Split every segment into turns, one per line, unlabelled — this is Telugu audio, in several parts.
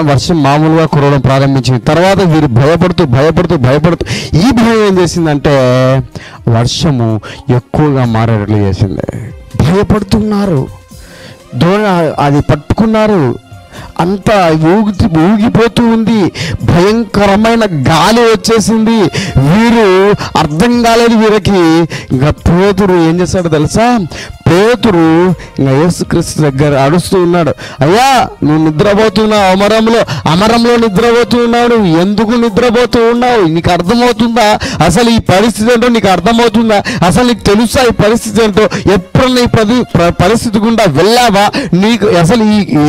వర్షం మామూలుగా కురవడం ప్రారంభించింది. తర్వాత వీరు భయపడుతూ ఈ భయం ఏం చేసిందంటే వర్షము ఎక్కువగా మారేటట్లు చేసింది. భయపడుతున్నారు, అది పట్టుకున్నారు, అంతా ఊగిపోతూ ఉంది, భయంకరమైన గాలి వచ్చేసింది. వీరు అర్థం కాలేదు వీరికి. ఇంకా పేతురు ఏం చేస్తాడో తెలుసా? పేతురు ఇంకా యేసుక్రీస్తు దగ్గర అడుస్తూ ఉన్నాడు, అయ్యా నువ్వు నిద్రపోతున్నావు, అమరంలో నిద్రపోతూ ఉన్నావు, నువ్వు ఎందుకు నిద్రపోతూ ఉన్నావు? నీకు అర్థమవుతుందా అసలు ఈ పరిస్థితి ఏంటో? నీకు అర్థమవుతుందా అసలు? నీకు తెలుసా ఈ పరిస్థితి ఏంటో? ఎప్పుడన్నా ఈ పరిస్థితి గుండా వెళ్ళావా? నీకు అసలు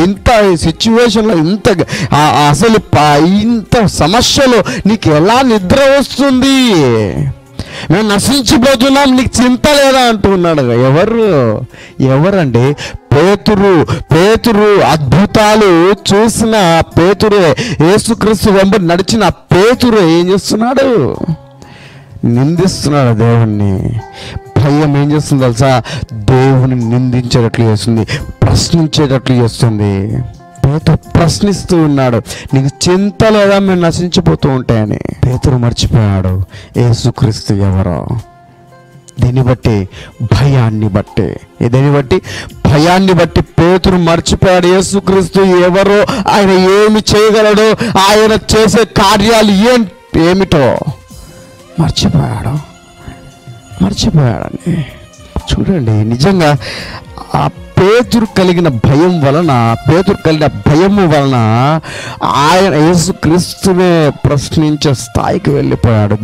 ఇంత సిచ్యువేషన్లో ఇంత సమస్యలో నీకు ఎలా నిద్ర వస్తుంది? మేము నశించిపోతున్నాం, నీకు చింత లేదా అంటున్నాడు. ఎవరండి? పేతురు అద్భుతాలు చూసిన పేతురే, యేసుక్రీస్తు వెంబడి నడిచిన పేతురు ఏం చేస్తున్నాడు? నిందిస్తున్నాడు దేవుణ్ణి. భయం ఏం చేస్తుంది తెలుసా? దేవుని నిందించేటట్లు చేస్తుంది, ప్రశ్నించేటట్లు చేస్తుంది. పేతురు ప్రశ్నిస్తూ ఉన్నాడు, నీకు చింత లేదా మేము నశించిపోతూ ఉంటాయని. పేతురు మర్చిపోయాడు యేసుక్రీస్తు ఎవరో. దీన్ని బట్టి భయాన్ని బట్టి పేతురు మర్చిపోయాడు యేసుక్రీస్తు ఎవరో, ఆయన ఏమి చేయగలడో, ఆయన చేసే కార్యాలు ఏమిటో మర్చిపోయాడని. చూడండి, నిజంగా ఆ పేతురు కలిగిన భయము వలన ఆయన యేసుక్రీస్తునే ప్రశ్నించే స్థాయికి వెళ్ళిపోయాడు,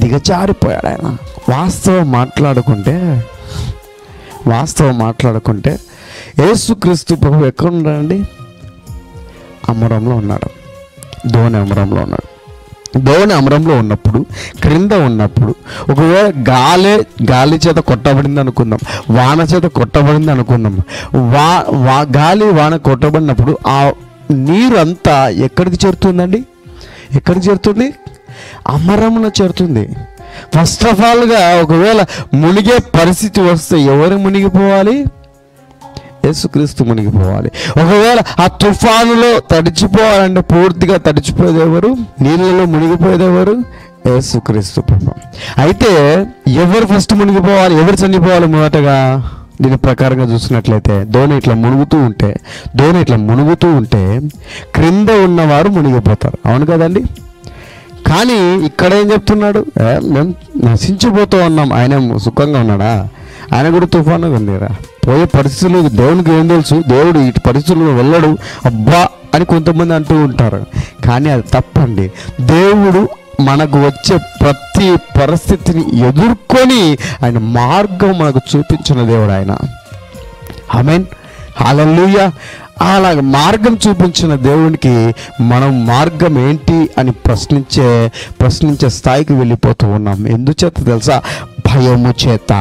దిగజారిపోయాడు ఆయన. వాస్తవం మాట్లాడుకుంటే యేసుక్రీస్తు ప్రభు ఎక్కడ ఉన్నాడండి? అమరంలో ఉన్నాడు, ధోని అమరంలో ఉన్నప్పుడు, క్రింద ఉన్నప్పుడు, ఒకవేళ గాలి చేత కొట్టబడింది అనుకుందాం, వాన చేత కొట్టబడింది అనుకుందాం. గాలి వాన కొట్టబడినప్పుడు ఆ నీరంతా ఎక్కడికి చేరుతుందండి? అమరమున చేరుతుంది. ఫస్ట్ ఆఫ్ ఆల్గా ఒకవేళ మునిగే పరిస్థితి వస్తే ఎవరు మునిగిపోవాలి? యేసుక్రీస్తు మునిగిపోవాలి. ఒకవేళ ఆ తుఫానులో తడిచిపోవాలంటే పూర్తిగా తడిచిపోయేది ఎవరు? నీళ్ళలో మునిగిపోయేది ఎవరు? యేసుక్రీస్తు ప్రభు. అయితే ఎవరు ఫస్ట్ మునిగిపోవాలి, ఎవరు చనిపోవాలి మొదటగా? దీని ప్రకారంగా చూసినట్లయితే ధోని ఇట్లా మునుగుతూ ఉంటే క్రింద ఉన్నవారు మునిగిపోతారు, అవును కదండి? కానీ ఇక్కడ ఏం చెప్తున్నాడు? మేము నశించిపోతూ ఉన్నాం, ఆయన సుఖంగా ఉన్నాడా? ఆయన కూడా తుఫానుగా ఉందిరా. పోయే పరిస్థితులు దేవునికి ఏం తెలుసు? దేవుడు ఇటు పరిస్థితుల్లో వెళ్ళడు అబ్బా అని కొంతమంది అంటూ ఉంటారు. కానీ అది తప్పండి. దేవుడు మనకు వచ్చే ప్రతి పరిస్థితిని ఎదుర్కొని ఆయన మార్గం మనకు చూపించిన దేవుడు ఆయన. ఆమేన్, హల్లెలూయా. అలాగ మార్గం చూపించిన దేవునికి మనం మార్గం ఏంటి అని ప్రశ్నించే స్థాయికి వెళ్ళిపోతూ ఉన్నాం. ఎందుచేత తెలుసా? భయము చేత.